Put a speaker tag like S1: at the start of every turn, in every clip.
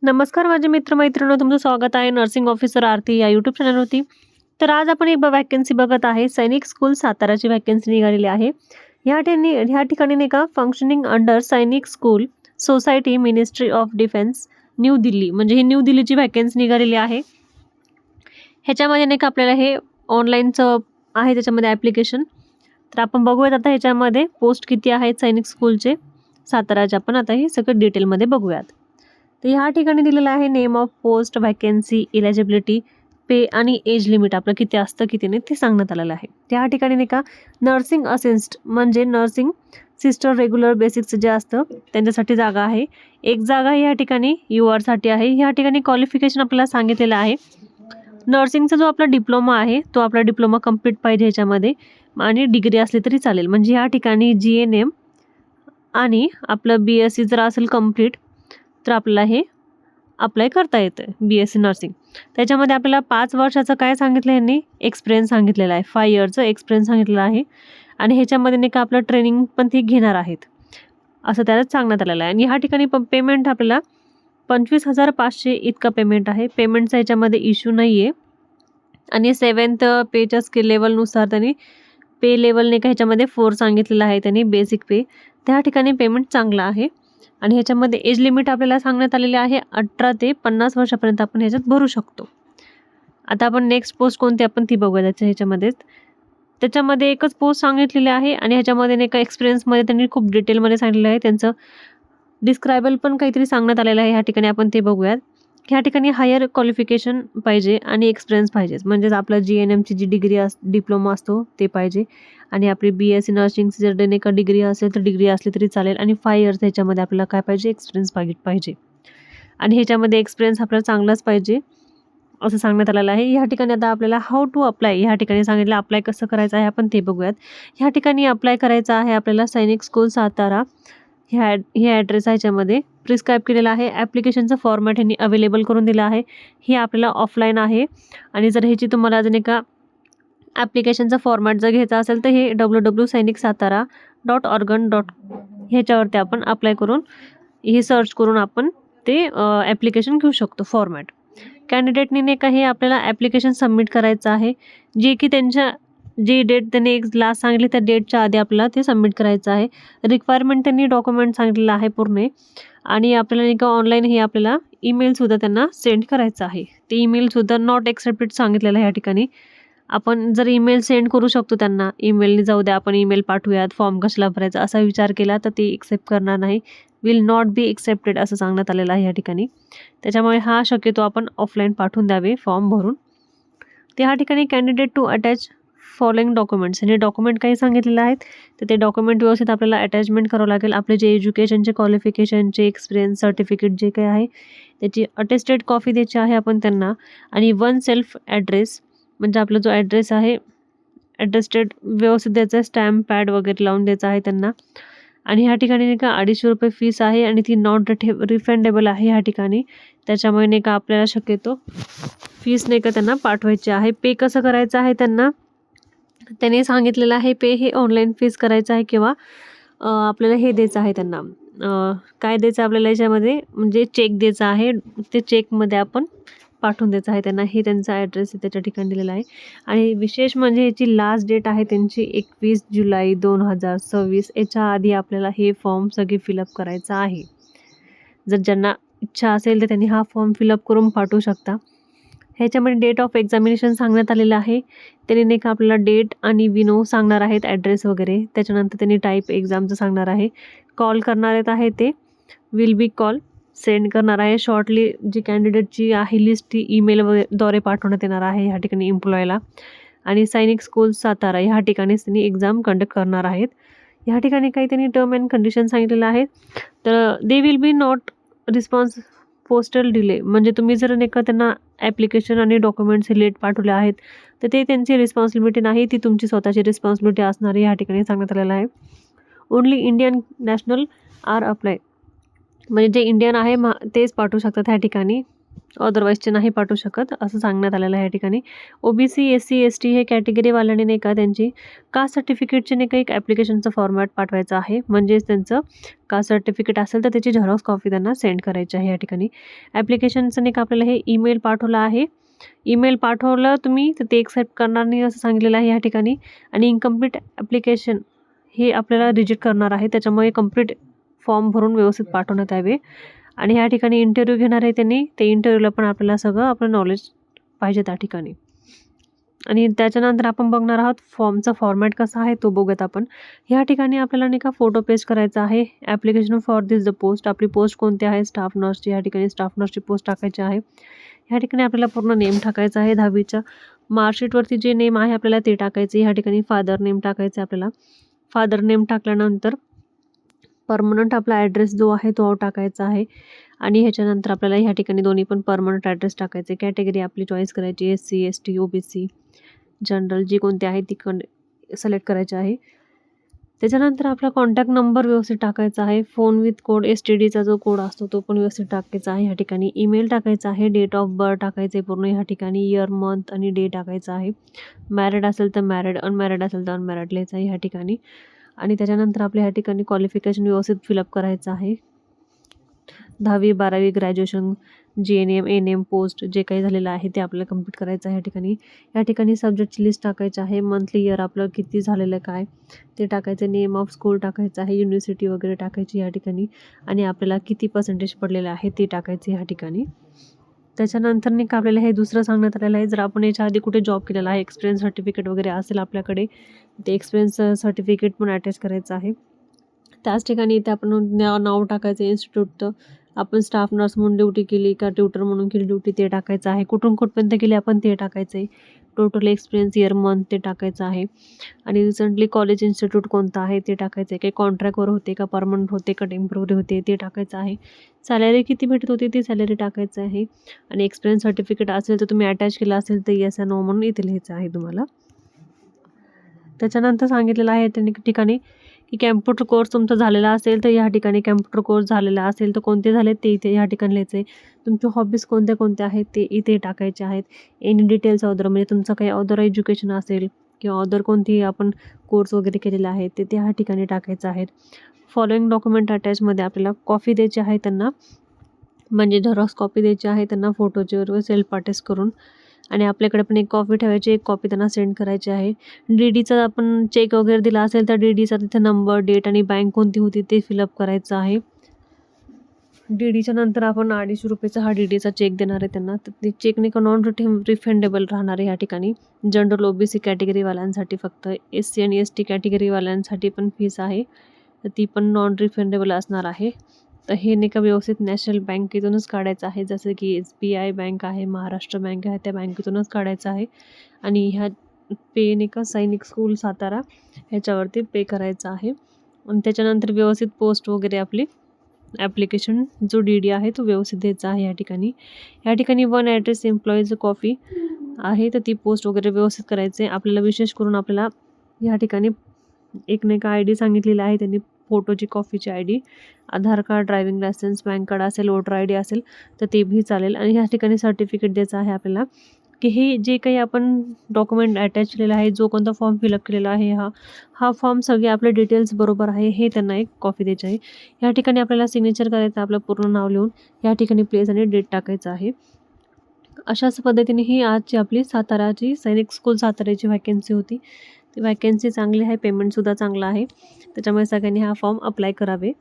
S1: नमस्कार माझे मित्र-मैत्रिणींनो, तुमचं स्वागत आहे नर्सिंग ऑफिसर आरती या यूट्यूब चॅनलवरती. तर आज आपण एक व्हॅकन्सी बघत आहे. सैनिक स्कूल साताराची व्हॅकन्सी निघालेली आहे. ह्या ठिकाणी नाही का फंक्शनिंग अंडर सैनिक school society ministry of defence new Delhi, म्हणजे ही न्यू दिल्लीची व्हॅकन्सी निघालेली आहे. ह्याच्यामध्ये नाही का आपल्याला हे ऑनलाईनचं आहे त्याच्यामध्ये ॲप्लिकेशन. तर आपण बघूयात आता ह्याच्यामध्ये पोस्ट किती आहेत सैनिक स्कूलचे साताराचे. आपण आता हे सगळं डिटेलमध्ये बघूयात. तर ह्या ठिकाणी दिलेलं आहे name of post, vacancy, eligibility, pay आणि एज लिमिट आपलं किती असतं किती नाही ते सांगण्यात आलेलं आहे. त्या ठिकाणी नाही का नर्सिंग असिस्ट म्हणजे नर्सिंग सिस्टर रेग्युलर बेसिक्स जे असतं त्यांच्यासाठी जागा आहे. एक जागा ह्या ठिकाणी साठी आहे. ह्या ठिकाणी क्वालिफिकेशन आपल्याला सांगितलेलं आहे. नर्सिंगचा जो आपला डिप्लोमा आहे तो आपला डिप्लोमा कंप्लीट पाहिजे ह्याच्यामध्ये आणि डिग्री असली तरी चालेल. म्हणजे ह्या ठिकाणी GNM आणि आपलं BSc जर असेल कंप्लीट तर आपल्याला हे अप्लाय करता येतं BSc नर्सिंग. त्याच्यामध्ये आपल्याला 5 वर्षाचं काय सांगितलं यांनी एक्सपिरियन्स सांगितलेला आहे. 5 इयरचं एक्सपिरियन्स सांगितलेलं आहे आणि ह्याच्यामध्ये नाही का आपलं ट्रेनिंग पण ते घेणार आहेत असं त्याला सांगण्यात आलेलं आहे. आणि ह्या ठिकाणी पेमेंट आपल्याला 25,500 इतका पेमेंट आहे. पेमेंटचा ह्याच्यामध्ये इश्यू नाही आहे. आणि 7th पेच्या स्किल लेवलनुसार त्यांनी पे लेवल नाही का ह्याच्यामध्ये 4 सांगितलेलं आहे त्यांनी बेसिक पे. त्या ठिकाणी पेमेंट चांगला आहे. आणि ह्याच्यामध्ये एज लिमिट आपल्याला सांगण्यात आलेली आहे 18 ते 50 वर्षापर्यंत आपण ह्याच्यात भरू शकतो. आता आपण नेक्स्ट पोस्ट कोणती आपण ती बघूया ह्याच्यामध्येच. त्याच्यामध्ये एकच पोस्ट सांगितलेली आहे आणि ह्याच्यामध्ये नाही का एक्सपिरियन्समध्ये त्यांनी खूप डिटेलमध्ये सांगितलेलं आहे. त्यांचं डिस्क्रायबल पण काहीतरी सांगण्यात आलेलं आहे. ह्या ठिकाणी आपण ते बघूयात. ह्या ठिकाणी हायर क्वालिफिकेशन पाहिजे आणि एक्सपिरियन्स पाहिजेच. म्हणजेच आपलं GNMची जी डिग्री डिप्लोमा असतो ते पाहिजे आणि आपली BSc नर्सिंगची जर नाही का डिग्री असेल तर डिग्री असली तरी चालेल. आणि 5 इयर्स ह्याच्यामध्ये आपल्याला काय पाहिजे एक्सपिरियन्स पाहिजे आणि ह्याच्यामध्ये एक्सपिरियन्स आपल्याला चांगलाच पाहिजे असं सांगण्यात आलेलं आहे. ह्या ठिकाणी आता आपल्याला हाऊ टू अप्लाय ह्या ठिकाणी सांगितलं. अप्लाय कसं करायचं आहे आपण ते बघूयात. ह्या ठिकाणी अप्लाय करायचं आहे आपल्याला सैनिक स्कूल सातारा ह्या ॲड्रेस ह्याच्यामध्ये प्रिस्क्राईब केलेला आहे. ॲप्लिकेशनचं फॉर्मॅट ह्यांनी अवेलेबल करून दिलं आहे. हे आपल्याला ऑफलाईन आहे आणि जर ह्याची तुम्हाला जर नाही का ॲप्लिकेशनचा फॉर्मॅट जर घ्यायचा असेल तर हे www.sainiksatara.org. ह्याच्यावरती आपण अप्लाय करून हे सर्च करून आपण ते ॲप्लिकेशन घेऊ शकतो फॉर्मॅट. कॅन्डिडेटनी नाही का हे आपल्याला ॲप्लिकेशन सबमिट करायचं आहे. जे की त्यांच्या जी डेट त्यांनी एक लास्ट सांगितली त्या डेटच्या आधी आपल्याला ते सबमिट करायचं आहे. रिक्वायरमेंट त्यांनी डॉक्युमेंट सांगितलेलं आहे पूर्ण आणि आपल्याला नाही का ऑनलाईन हे आपल्याला ईमेलसुद्धा त्यांना सेंड करायचं आहे. ते ईमेलसुद्धा नॉट एक्सेप्टेड सांगितलेलं आहे. ह्या ठिकाणी आपण जर ईमेल सेंड करू शकतो त्यांना, ईमेलने जाऊ द्या आपण ईमेल पाठवूयात फॉर्म कशाला भरायचा असा विचार केला तर ते एक्सेप्ट करणार नाही. विल नॉट बी एक्सेप्टेड असं सांगण्यात आलेलं आहे ह्या ठिकाणी. त्याच्यामुळे हा शक्यतो आपण ऑफलाईन पाठवून द्यावे फॉर्म भरून. त्या ठिकाणी candidate to attach following documents आणि डॉक्युमेंट काही सांगितलेले आहेत तर ते डॉक्युमेंट व्यवस्थित आपल्याला अटॅचमेंट करावं लागेल. आपले जे एज्युकेशनचे क्वालिफिकेशनचे एक्सपिरियन्स सर्टिफिकेट जे काही आहे त्याची अटेस्टेड कॉपी द्यायची आहे आपण त्यांना. आणि 1 सेल्फ ॲड्रेस म्हणजे आपला जो ॲड्रेस आहे ॲड्रेस्टेड व्यवस्थित द्यायचा आहे. स्टॅम्प पॅड वगैरे लावून द्यायचा आहे त्यांना. आणि ह्या ठिकाणी नाही का ₹250 फीस आहे आणि ती नॉट रिफंडेबल आहे ह्या ठिकाणी. त्याच्यामुळे नाही का आपल्याला शक्यतो फीस नाही का त्यांना पाठवायची आहे. पे कसं करायचं आहे त्यांनी सांगितलेलं आहे. पे हे ऑनलाईन फीस करायचं आहे किंवा आपल्याला हे द्यायचं आहे त्यांना काय द्यायचं आपल्याला याच्यामध्ये म्हणजे चेक द्यायचा आहे. ते चेकमध्ये आपण पाठवून द्यायचं आहे त्यांना. हे त्यांचा ॲड्रेस त्याच्या ठिकाणी दिलेला आहे. आणि विशेष म्हणजे ह्याची लास्ट डेट आहे त्यांची 21 जुलै 2026. याच्या आधी आपल्याला हे फॉर्म सगळे फिलअप करायचं आहे. जर ज्यांना इच्छा असेल तर त्यांनी हा फॉर्म फिलअप करून पाठवू शकता. ह्याच्यामध्ये डेट ऑफ एक्झामिनेशन सांगण्यात आलेलं आहे. त्यांनी नाही का आपल्याला डेट आणि विनो सांगणार आहेत ॲड्रेस वगैरे. त्याच्यानंतर त्यांनी टाईप एक्झामचं सांगणार आहे. कॉल करणार आहे ते विल बी कॉल सेंड करणार आहे. शॉर्टली जी कॅन्डिडेटची आहे लिस्ट ती ईमेलद्वारे पाठवण्यात येणार आहे ह्या ठिकाणी एम्प्लॉयला. आणि सैनिक स्कूल सातारा ह्या ठिकाणीच त्यांनी एक्झाम कंडक्ट करणार आहेत. ह्या ठिकाणी काही त्यांनी टर्म अँड कंडिशन सांगितलेलं आहे. तर they will be not response postal delay म्हणजे तुम्ही जर नाही का त्यांना ॲप्लिकेशन आणि डॉक्युमेंट्स लेट पाठवले आहेत तर ते त्यांची रिस्पॉन्सिबिलिटी नाही, ती तुमची स्वतःची रिस्पॉन्सिबिलिटी असणार ह्या ठिकाणी सांगण्यात आलेलं आहे. Only Indian national are apply म्हणजे जे इंडियन आहे तेच पाठवू शकतात ह्या ठिकाणी. अदरवाईजचे नाही पाठवू शकत असं सांगण्यात आलेलं आहे या ठिकाणी. OBC, SC, ST हे कॅटेगरीवाल्यांनी नाही का त्यांची कास्ट सर्टिफिकेटचे नाही का एक ॲप्लिकेशनचं फॉर्मॅट पाठवायचं आहे. म्हणजेच त्यांचं कास्ट सर्टिफिकेट असेल तर त्याची झेरॉक्स कॉपी त्यांना सेंड करायची आहे या ठिकाणी. ॲप्लिकेशनचं नाही का आपल्याला हे ईमेल पाठवलं आहे. ईमेल पाठवलं तुम्ही तर ते एक्सेप्ट करणार नाही असं सांगितलेलं आहे या ठिकाणी. आणि इनकम्प्लीट ॲप्लिकेशन हे आपल्याला रिजेक्ट करणार आहे. त्याच्यामुळे कंप्लीट फॉर्म भरून व्यवस्थित पाठवण्यात यावे. आणि ह्या ठिकाणी इंटरव्ह्यू घेणार आहे त्यांनी, ते इंटरव्ह्यूला पण आपल्याला सगळं आपलं नॉलेज पाहिजे त्या ठिकाणी. आणि त्याच्यानंतर आपण बघणार आहोत फॉर्मचा फॉर्मॅट कसा आहे तो बघूयात आपण. ह्या ठिकाणी आपल्याला नाही का फोटो पेस्ट करायचा आहे. Application for this the post, आपली पोस्ट कोणती आहे, स्टाफ नर्सची. ह्या ठिकाणी स्टाफ नर्सची पोस्ट टाकायची आहे. ह्या ठिकाणी आपल्याला पूर्ण नेम टाकायचा आहे. 10वीच्या मार्कशीटवरती जे नेम आहे आपल्याला ते टाकायचे. ह्या ठिकाणी फादर नेम टाकायचं आहे आपल्याला. फादर नेम टाकल्यानंतर परमनंट आपला ॲड्रेस जो आहे तो टाकायचा आहे. आणि ह्याच्यानंतर आपल्याला ह्या ठिकाणी दोन्ही पण परमनंट ॲड्रेस टाकायचे. कॅटेगरी आपली चॉईस करायची, SC, ST, OBC, जनरल जी कोणती आहे ती सिलेक्ट करायची आहे. त्याच्यानंतर आपला कॉन्टॅक्ट नंबर व्यवस्थित टाकायचा आहे. फोन विथ कोड, STDचा जो कोड असतो तो पण व्यवस्थित टाकायचा आहे. ह्या ठिकाणी ईमेल टाकायचा आहे. डेट ऑफ बर्थ टाकायचं आहे पूर्ण. ह्या ठिकाणी इयर, मंथ आणि डे टाकायचा आहे. मॅरिड असेल तर मॅरिड, अनमॅरिड असेल तर अनमॅरिड लिहायचं आहे ह्या ठिकाणी. आणि त्याच्यानंतर आपल्या ह्या ठिकाणी क्वालिफिकेशन व्यवस्थित फिलअप करायचं आहे. 10वी 12वी ग्रॅज्युएशन, GNM, NM पोस्ट जे काही झालेलं आहे ते आपल्याला कंप्लीट करायचं आहे. या ठिकाणी सब्जेक्टची लिस्ट टाकायची आहे. मंथली इयर आपलं किती झालेलं काय ते टाकायचं. नेम ऑफ स्कूल टाकायचं आहे. युनिव्हर्सिटी वगैरे टाकायची या ठिकाणी. आणि आपल्याला किती पर्सेंटेज पडलेलं आहे ते टाकायचे ह्या ठिकाणी. त्याच्यानंतर नाही का आपल्याला हे दुसरं सांगण्यात आलेलं आहे, जर आपण याच्या आधी कुठे जॉब केलेला आहे, एक्सपिरियन्स सर्टिफिकेट वगैरे असेल आपल्याकडे, ते एक्सपिरियन्स सर्टिफिकेट पण अटॅच करायचं आहे. त्याच ठिकाणी इथे आपण नाव टाकायचं इन्स्टिट्यूटचं. आपण स्टाफ नर्स म्हणून ड्युटी केली का ट्युटर म्हणून केली ड्युटी ते टाकायचं आहे. कुठून कुठपर्यंत केली आपण ते टाकायचं आहे. टोटल एक्सपिरियन्स, इयर, मंथ ते टाकायचं आहे. आणि रिसेंटली कॉलेज इन्स्टिट्यूट कोणतं आहे ते टाकायचं आहे. काही कॉन्ट्रॅक्टवर होते का, परमनंट होते का, टेम्पररी होते ते टाकायचं आहे. सॅलरी किती भेटत होती ती सॅलरी टाकायचं आहे. आणि एक्सपिरियन्स सर्टिफिकेट असेल तर तुम्ही अटॅच केलं असेल तर येस नो म्हणून इथे लिहायचं आहे तुम्हाला. त्याच्यानंतर सांगितलेलं आहे त्या ठिकाणी की कॅम्प्युटर कोर्स तुमचा झालेला असेल तर ह्या ठिकाणी कॅम्प्युटर कोर्स झालेला असेल तर कोणते झाले ते इथे ह्या ठिकाणी लिहायचं आहे. तुमचे हॉबीज कोणत्या कोणत्या आहेत ते इथे टाकायचे आहेत. एनी डिटेल्स अदर, म्हणजे तुमचं काही अदर एज्युकेशन असेल किंवा अदर कोणतीही आपण कोर्स वगैरे केलेला आहे ते ह्या ठिकाणी टाकायचं आहे. फॉलोइंग डॉक्युमेंट अटॅचमध्ये आपल्याला कॉपी द्यायची आहे त्यांना, म्हणजे झेरॉक्स कॉपी द्यायची आहे त्यांना फोटोची वगैरे सेल्फ अटॅच करून. आणि आपल्याकडे पण एक कॉपी ठेवायची, एक कॉपी त्यांना सेंड करायची आहे. DDचा आपण चेक वगैरे दिला असेल तर DDचा तिथे नंबर, डेट आणि बँक कोणती होती ते फिलअप करायचं आहे. DDच्या नंतर आपण ₹250 हा DDचा चेक देणार आहे त्यांना. तर ते चेक नाही का नॉन रिफंडेबल राहणार आहे या ठिकाणी. जनरल OBC कॅटेगरीवाल्यांसाठी फक्त. SC आणि ST कॅटेगरीवाल्यांसाठी पण फीस आहे तर ती पण नॉन रिफंडेबल असणार आहे. तर हे नाही का व्यवस्थित नॅशनल बँकेतूनच काढायचं आहे, जसं की SBI बँक आहे, महाराष्ट्र बँक आहे, त्या बँकेतूनच काढायचं आहे. आणि ह्या पे नाही का सैनिक स्कूल सातारा ह्याच्यावरती पे करायचं आहे. आणि त्याच्यानंतर व्यवस्थित पोस्ट वगैरे आपली ॲप्लिकेशन जो DD आहे तो व्यवस्थित द्यायचा आहे या ठिकाणी. या ठिकाणी 1 ॲड्रेस एम्प्लॉईचं कॉपी आहे तर ती पोस्ट वगैरे व्यवस्थित करायचं आहे. आपल्याला विशेष करून आपल्याला या ठिकाणी एक नाही का ID सांगितलेला आहे त्यांनी, फोटोची कॉपीची ID, Aadhaar card, driving licence, PAN card असेल, वोटर ID असेल तर ते भी चालेल. आणि ह्या ठिकाणी सर्टिफिकेट द्यायचं आहे आपल्याला की हे जे काही आपण डॉक्युमेंट अटॅच केलेलं आहे, जो कोणता फॉर्म फिलअप केलेला आहे हा फॉर्म सगळे आपले डिटेल्स बरोबर आहे हे त्यांना एक कॉपी द्यायची आहे. ह्या ठिकाणी आपल्याला सिग्नेचर करायचं, आपलं पूर्ण नाव लिहून या ठिकाणी प्लेस आणि डेट टाकायचं आहे. अशाच पद्धतीने ही आजची आपली साताराची सैनिक स्कूल साताराची व्हॅकन्सी होती. ती व्हॅकन्सी चांगली आहे, पेमेंटसुद्धा चांगलं आहे, त्याच्यामुळे सगळ्यांनी हा फॉर्म अप्लाय करावे.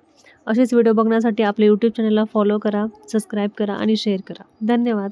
S1: असेच व्हिडिओ बघण्यासाठी आपल्या यूट्यूब चॅनलला फॉलो करा, सबस्क्राईब करा आणि शेअर करा. धन्यवाद.